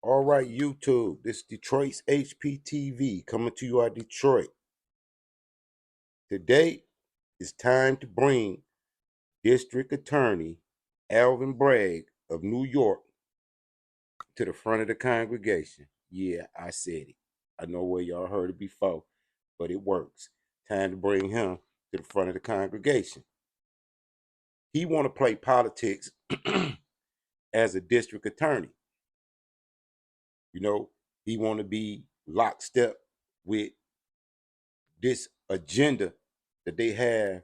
All right, YouTube. This is Detroit's HPTV coming to you out of Detroit. Today, it's time to bring District Attorney Alvin Bragg of New York to the front of the congregation. Yeah, I said it. I know where y'all heard it before, but it works. Time to bring him to the front of the congregation. He want to play politics as a district attorney. You know, he want to be lockstep with this agenda that they have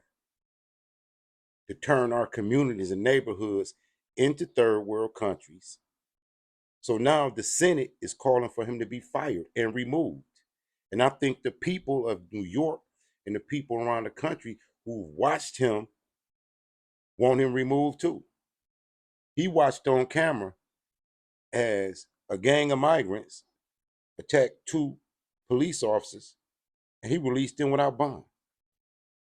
to turn our communities and neighborhoods into third world countries. So now the Senate is calling for him to be fired and removed. And I think the people of New York and the people around the country who watched him want him removed too. He watched on camera as a gang of migrants attacked two police officers and he released them without bond,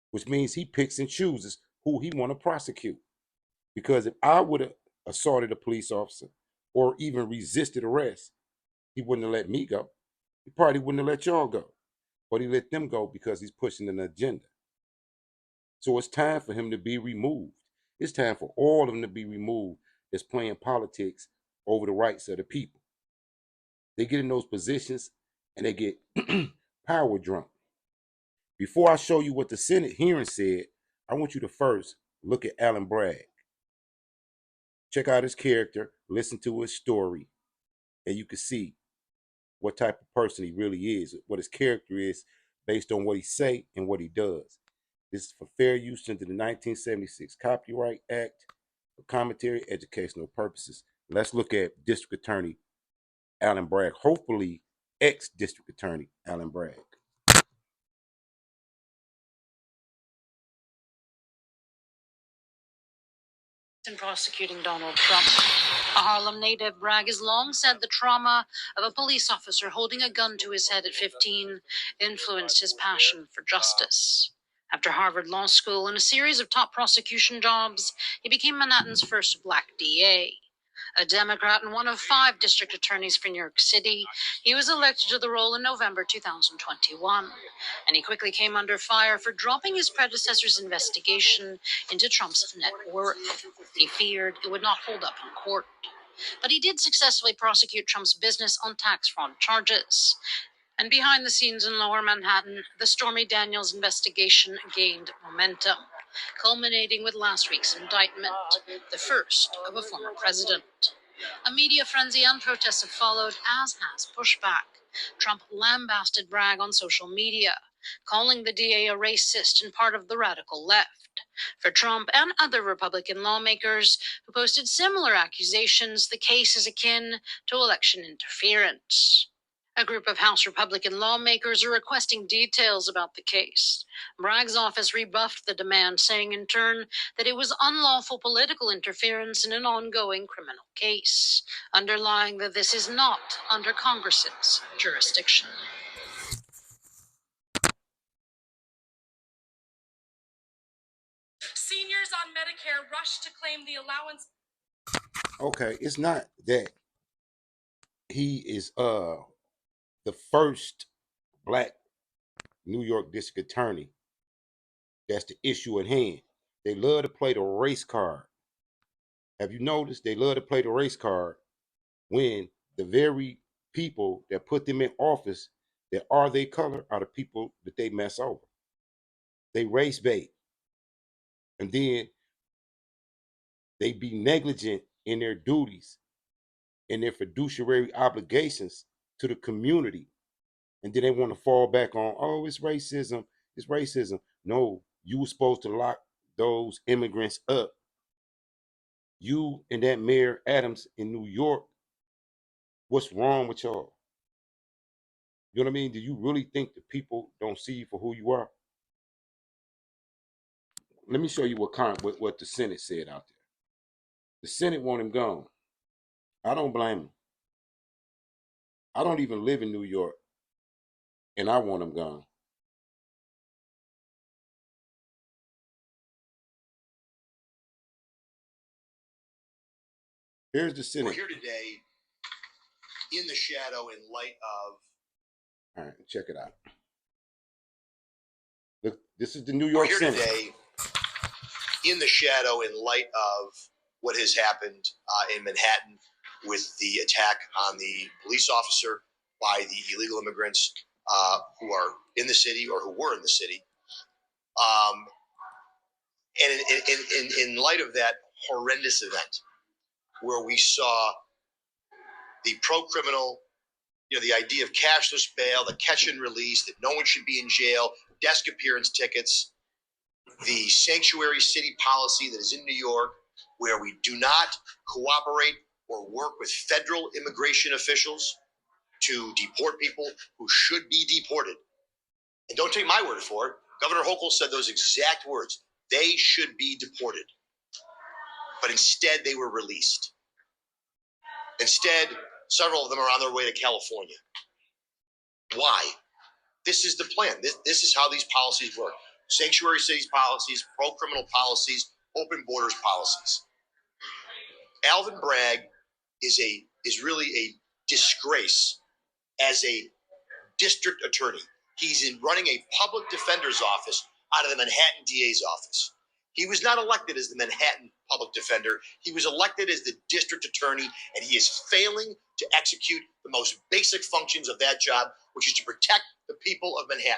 which means he picks and chooses who he want to prosecute. Because if I would have assaulted a police officer or even resisted arrest, he wouldn't have let me go. He probably wouldn't have let y'all go. But he let them go because he's pushing an agenda. So it's time for him to be removed. It's time for all of them to be removed that's playing politics over the rights of the people. They get in those positions and they get power drunk. Before I show you what the Senate hearing said, I want you to first look at Alvin Bragg. Check out his character, listen to his story, and you can see what type of person he really is, what his character is based on what he say and what he does. This is for fair use under the 1976 Copyright Act for commentary educational purposes. Let's look at District Attorney Alvin Bragg, hopefully ex-District Attorney Alvin Bragg. In prosecuting Donald Trump. A Harlem native, Bragg has long said the trauma of a police officer holding a gun to his head at 15 influenced his passion for justice. After Harvard Law School and a series of top prosecution jobs, he became Manhattan's first black DA. A Democrat and one of 5 district attorneys for New York City, he was elected to the role in November 2021. And he quickly came under fire for dropping his predecessor's investigation into Trump's net worth. He feared it would not hold up in court. But he did successfully prosecute Trump's business on tax fraud charges. And behind the scenes in Lower Manhattan, the Stormy Daniels investigation gained momentum, culminating with last week's indictment, the first of a former president. A media frenzy and protests have followed, as has pushback. Trump lambasted Bragg on social media, calling the DA a racist and part of the radical left. For Trump and other Republican lawmakers who posted similar accusations, the case is akin to election interference. A group of House Republican lawmakers are requesting details about the case. Bragg's office rebuffed the demand, saying in turn that it was unlawful political interference in an ongoing criminal case, underlying that this is not under Congress's jurisdiction. Seniors on Medicare rush to claim the allowance. Okay, it's not that he is the first black New York district attorney. That's the issue at hand. They love to play the race card. Have you noticed they love to play the race card when the very people that put them in office that are their color are the people that they mess over. They race bait. And then they be negligent in their duties and their fiduciary obligations to the community. And then they want to fall back on, oh, it's racism. It's racism. No, you were supposed to lock those immigrants up. You and that Mayor Adams in New York, what's wrong with y'all? You know what I mean? Do you really think the people don't see you for who you are? Let me show you what the Senate said out there. The Senate want him gone. I don't blame him. I don't even live in New York, and I want him gone. Here's the Senate. We're here today in the shadow in light of. All right, check it out. Look, this is the New York We're here Senate. today in the shadow in light of what has happened in Manhattan with the attack on the police officer by the illegal immigrants who are in the city or who were in the city. And in light of that horrendous event where we saw the pro-criminal, the idea of cashless bail, the catch and release, that no one should be in jail, desk appearance tickets, the sanctuary city policy that is in New York, where we do not cooperate or work with federal immigration officials to deport people who should be deported. And don't take my word for it. Governor Hochul said those exact words. They should be deported. But instead, they were released. Instead, several of them are on their way to California. Why? This is the plan. This is how these policies work. Sanctuary cities policies, pro-criminal policies, open borders policies. Alvin Bragg is really a disgrace as a district attorney. He's running a public defender's office out of the Manhattan DA's office. He was not elected as the Manhattan public defender. He was elected as the district attorney, and he is failing to execute the most basic functions of that job, which is to protect the people of Manhattan.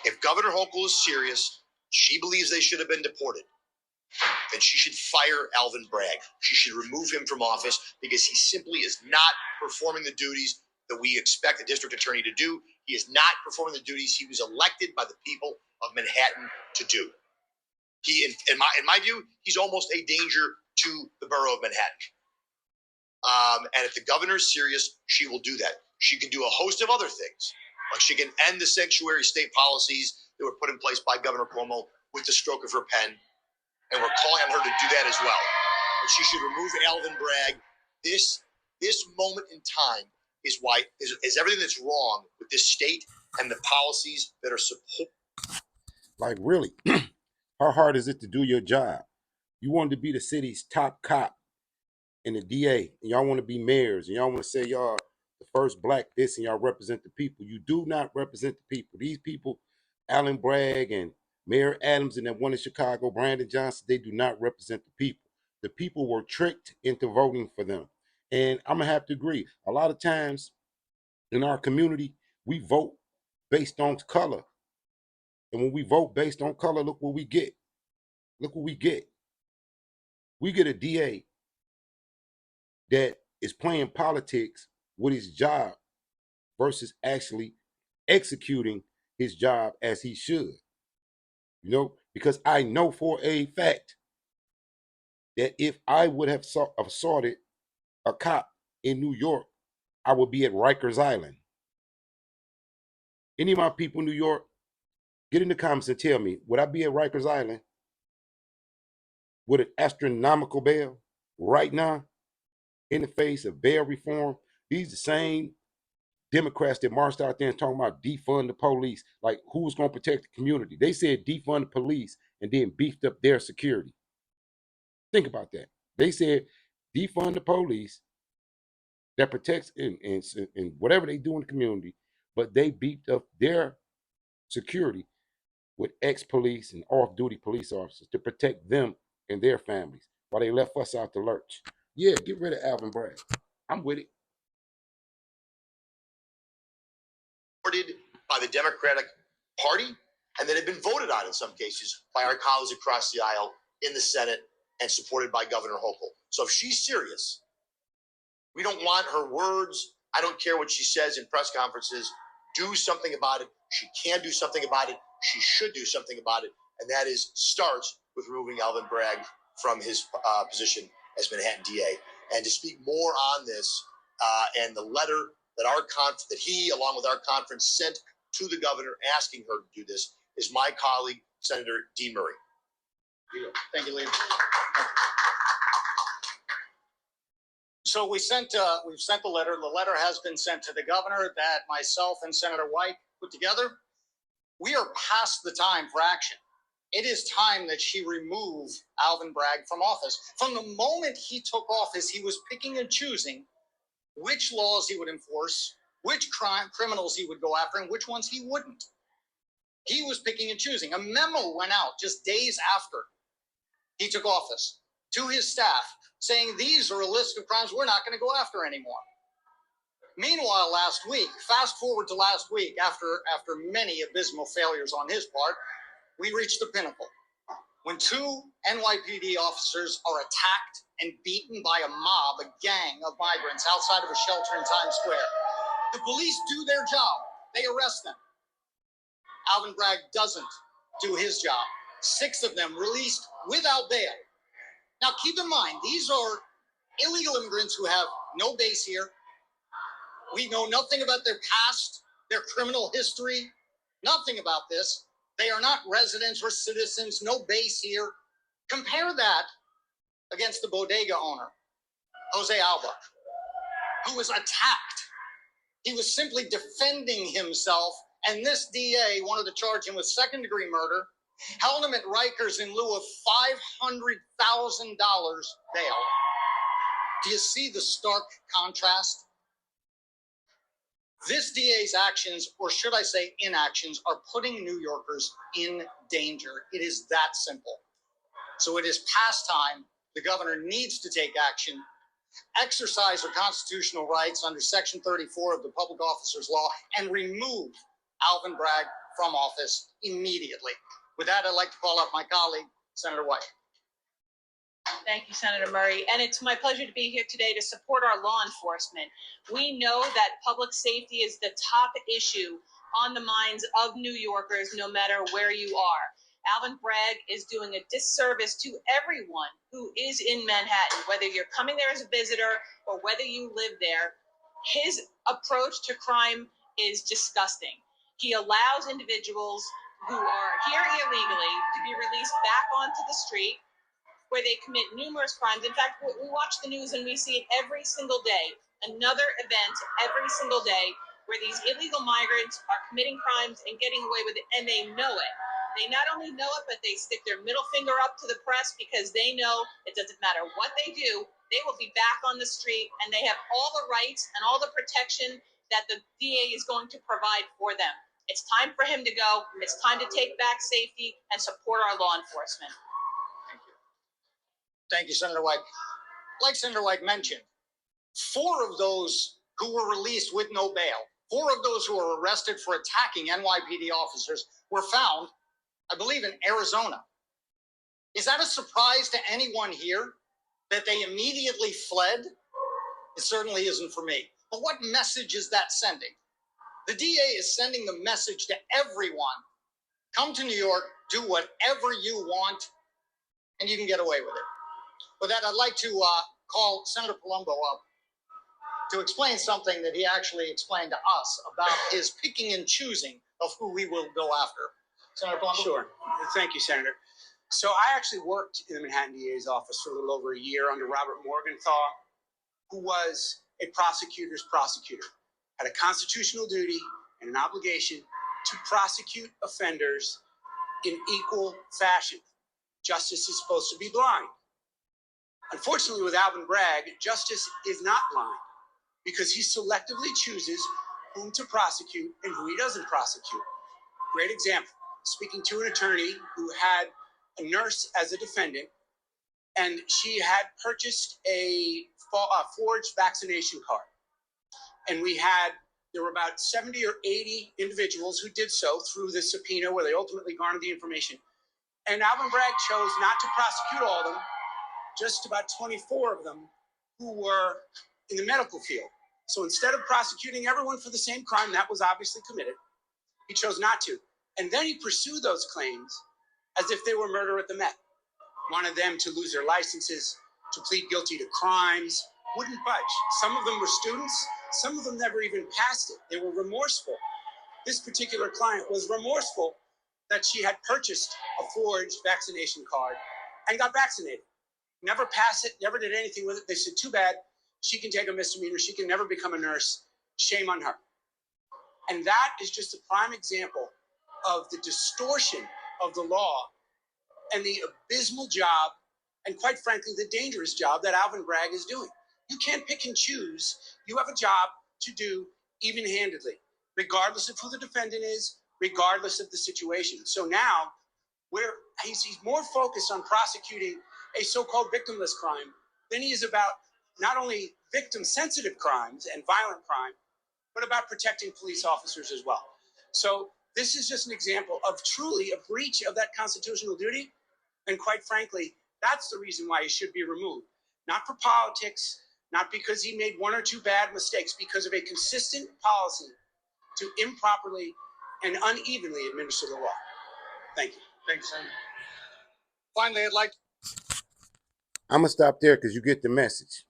If Governor Hochul is serious, she believes they should have been deported, then she should fire Alvin Bragg. She should remove him from office because he simply is not performing the duties that we expect a district attorney to do. He is not performing the duties he was elected by the people of Manhattan to do. He, in my view, he's almost a danger to the borough of Manhattan. And if the governor is serious, she will do that. She can do a host of other things. Like she can end the sanctuary state policies that were put in place by Governor Cuomo with the stroke of her pen. And we're calling on her to do that as well. But she should remove Alvin Bragg. This moment in time is why is everything that's wrong with this state and the policies that are support. Like, really, how hard is it to do your job? You want to be the city's top cop and the DA, and y'all want to be mayors, and y'all want to say y'all the first black this, and y'all represent the people. You do not represent the people. These people, Alvin Bragg and Mayor Adams and that one in Chicago, Brandon Johnson, they do not represent the people. The people were tricked into voting for them. And I'm going to have to agree. A lot of times in our community, we vote based on color. And when we vote based on color, look what we get. Look what we get. We get a DA that is playing politics with his job versus actually executing his job as he should. Because I know for a fact that if I would have assaulted a cop in New York, I would be at Rikers Island. Any of my people in New York, get in the comments and tell me, would I be at Rikers Island with an astronomical bail right now in the face of bail reform? These the same Democrats that marched out there and talking about defund the police. Like, who's going to protect the community? They said defund the police and then beefed up their security. Think about that. They said defund the police that protects and whatever they do in the community, but they beefed up their security with ex-police and off-duty police officers to protect them and their families while they left us out to lurch. Yeah, get rid of Alvin Bragg. I'm with it. By the Democratic Party, and that have been voted on in some cases by our colleagues across the aisle in the Senate and supported by Governor Hochul. So if she's serious, we don't want her words. I don't care what she says in press conferences. Do something about it. She can do something about it. She should do something about it. And that starts with removing Alvin Bragg from his position as Manhattan DA. And to speak more on this and the letter that he, along with our conference, sent to the governor asking her to do this is my colleague, Senator Dean Murray. Thank you, Lee. So we've sent the letter. The letter has been sent to the governor that myself and Senator White put together. We are past the time for action. it is time that she remove Alvin Bragg from office. From the moment he took office, he was picking and choosing which laws he would enforce, which criminals he would go after, and which ones he wouldn't. He was picking and choosing. A memo went out just days after he took office to his staff saying these are a list of crimes we're not going to go after anymore. Meanwhile, last week, fast forward to last week, after many abysmal failures on his part, we reached the pinnacle when two NYPD officers are attacked and beaten by a mob, a gang of migrants outside of a shelter in Times Square. The police do their job. They arrest them. Alvin Bragg doesn't do his job. 6 of them released without bail. Now, keep in mind, these are illegal immigrants who have no base here. We know nothing about their past, their criminal history, nothing about this. They are not residents or citizens, no base here. Compare that against the bodega owner, Jose Alba, who was attacked. He was simply defending himself, and this DA wanted to charge him with second-degree murder, held him at Rikers in lieu of $500,000 bail. Do you see the stark contrast? This DA's actions, or should I say inactions, are putting New Yorkers in danger. It is that simple. So it is past time. The governor needs to take action, exercise her constitutional rights under Section 34 of the Public Officers Law, and remove Alvin Bragg from office immediately. With that, I'd like to call up my colleague, Senator White. Thank you, Senator Murray. And it's my pleasure to be here today to support our law enforcement. We know that public safety is the top issue on the minds of New Yorkers, no matter where you are. Alvin Bragg is doing a disservice to everyone who is in Manhattan, whether you're coming there as a visitor or whether you live there. His approach to crime is disgusting. He allows individuals who are here illegally to be released back onto the street, where they commit numerous crimes. In fact, we watch the news and we see it every single day, another event every single day where these illegal migrants are committing crimes and getting away with it, and they know it. They not only know it, but they stick their middle finger up to the press because they know it doesn't matter what they do, they will be back on the street, and they have all the rights and all the protection that the DA is going to provide for them. It's time for him to go. It's time to take back safety and support our law enforcement. Thank you, Senator White. Like Senator White mentioned, 4 of those who were released with no bail, 4 of those who were arrested for attacking NYPD officers were found, I believe, in Arizona. Is that a surprise to anyone here that they immediately fled? It certainly isn't for me. But what message is that sending? The DA is sending the message to everyone. Come to New York, do whatever you want, and you can get away with it. With that, I'd like to call Senator Palumbo up to explain something that he actually explained to us about his picking and choosing of who we will go after. Senator Palumbo? Sure. Thank you, Senator. So I actually worked in the Manhattan DA's office for a little over a year under Robert Morgenthau, who was a prosecutor's prosecutor, had a constitutional duty and an obligation to prosecute offenders in equal fashion. Justice is supposed to be blind. Unfortunately, with Alvin Bragg, justice is not blind because he selectively chooses whom to prosecute and who he doesn't prosecute. Great example, speaking to an attorney who had a nurse as a defendant, and she had purchased a forged vaccination card. And there were about 70 or 80 individuals who did so through the subpoena where they ultimately garnered the information. And Alvin Bragg chose not to prosecute all of them, just about 24 of them who were in the medical field. So instead of prosecuting everyone for the same crime that was obviously committed, he chose not to. And then he pursued those claims as if they were murder at the Met. Wanted them to lose their licenses, to plead guilty to crimes, wouldn't budge. Some of them were students, some of them never even passed it. They were remorseful. This particular client was remorseful that she had purchased a forged vaccination card and got vaccinated. Never passed it, never did anything with it. They said, too bad, she can take a misdemeanor, she can never become a nurse, shame on her. And that is just a prime example of the distortion of the law and the abysmal job, and quite frankly, the dangerous job that Alvin Bragg is doing. You can't pick and choose. You have a job to do even-handedly, regardless of who the defendant is, regardless of the situation. So now, he's more focused on prosecuting a so-called victimless crime than he is about not only victim-sensitive crimes and violent crime, but about protecting police officers as well. So this is just an example of truly a breach of that constitutional duty. And quite frankly, that's the reason why he should be removed. Not for politics, not because he made one or two bad mistakes, because of a consistent policy to improperly and unevenly administer the law. Thank you. Thanks, Senator. Finally, I'd like I'm going to stop there because you get the message.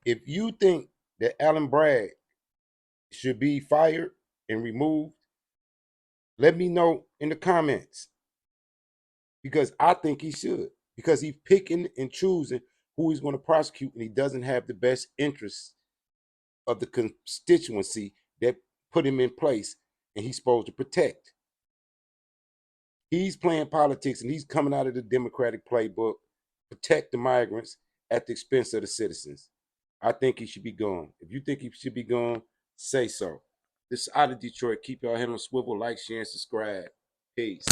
If you think that Alvin Bragg should be fired and removed, let me know in the comments. Because I think he should. Because he's picking and choosing who he's going to prosecute, and he doesn't have the best interests of the constituency that put him in place and he's supposed to protect. He's playing politics and he's coming out of the Democratic playbook, protect the migrants at the expense of the citizens. I think he should be gone. If you think he should be gone, say so. This is Out of Detroit. Keep your head on swivel, like, share, and subscribe. Peace.